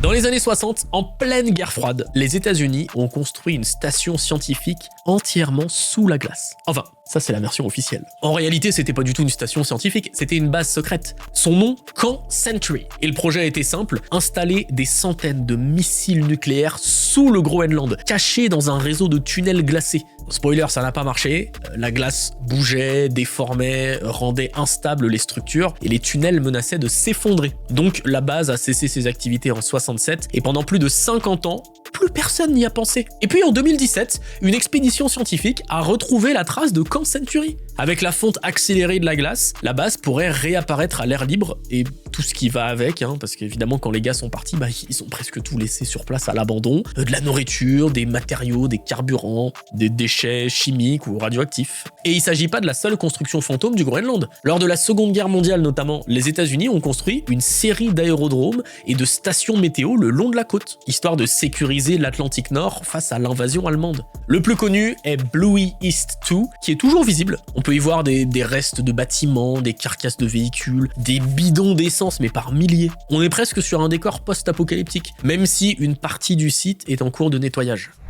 Dans les années 60, en pleine guerre froide, les États-Unis ont construit une station scientifique entièrement sous la glace. Enfin, ça c'est la version officielle. En réalité, c'était pas du tout une station scientifique, c'était une base secrète. Son nom, Camp Century. Et le projet était simple, installer des centaines de missiles nucléaires sous le Groenland, cachés dans un réseau de tunnels glacés. Spoiler, ça n'a pas marché, la glace bougeait, déformait, rendait instables les structures, et les tunnels menaçaient de s'effondrer. Donc la base a cessé ses activités en 67, et pendant plus de 50 ans, plus personne n'y a pensé. Et puis en 2017, une expédition scientifique a retrouvé la trace de Camp Century. Avec la fonte accélérée de la glace, la base pourrait réapparaître à l'air libre et tout ce qui va avec, parce qu'évidemment quand les gars sont partis, ils ont presque tout laissé sur place à l'abandon. De la nourriture, des matériaux, des carburants, des déchets chimiques ou radioactifs. Et il s'agit pas de la seule construction fantôme du Groenland. Lors de la Seconde Guerre mondiale notamment, les États-Unis ont construit une série d'aérodromes et de stations météo le long de la côte, histoire de sécuriser l'Atlantique Nord face à l'invasion allemande. Le plus connu est Bluey East 2, qui est toujours visible. On peut y voir des restes de bâtiments, des carcasses de véhicules, des bidons d'essence, mais par milliers. On est presque sur un décor post-apocalyptique, même si une partie du site est en cours de nettoyage.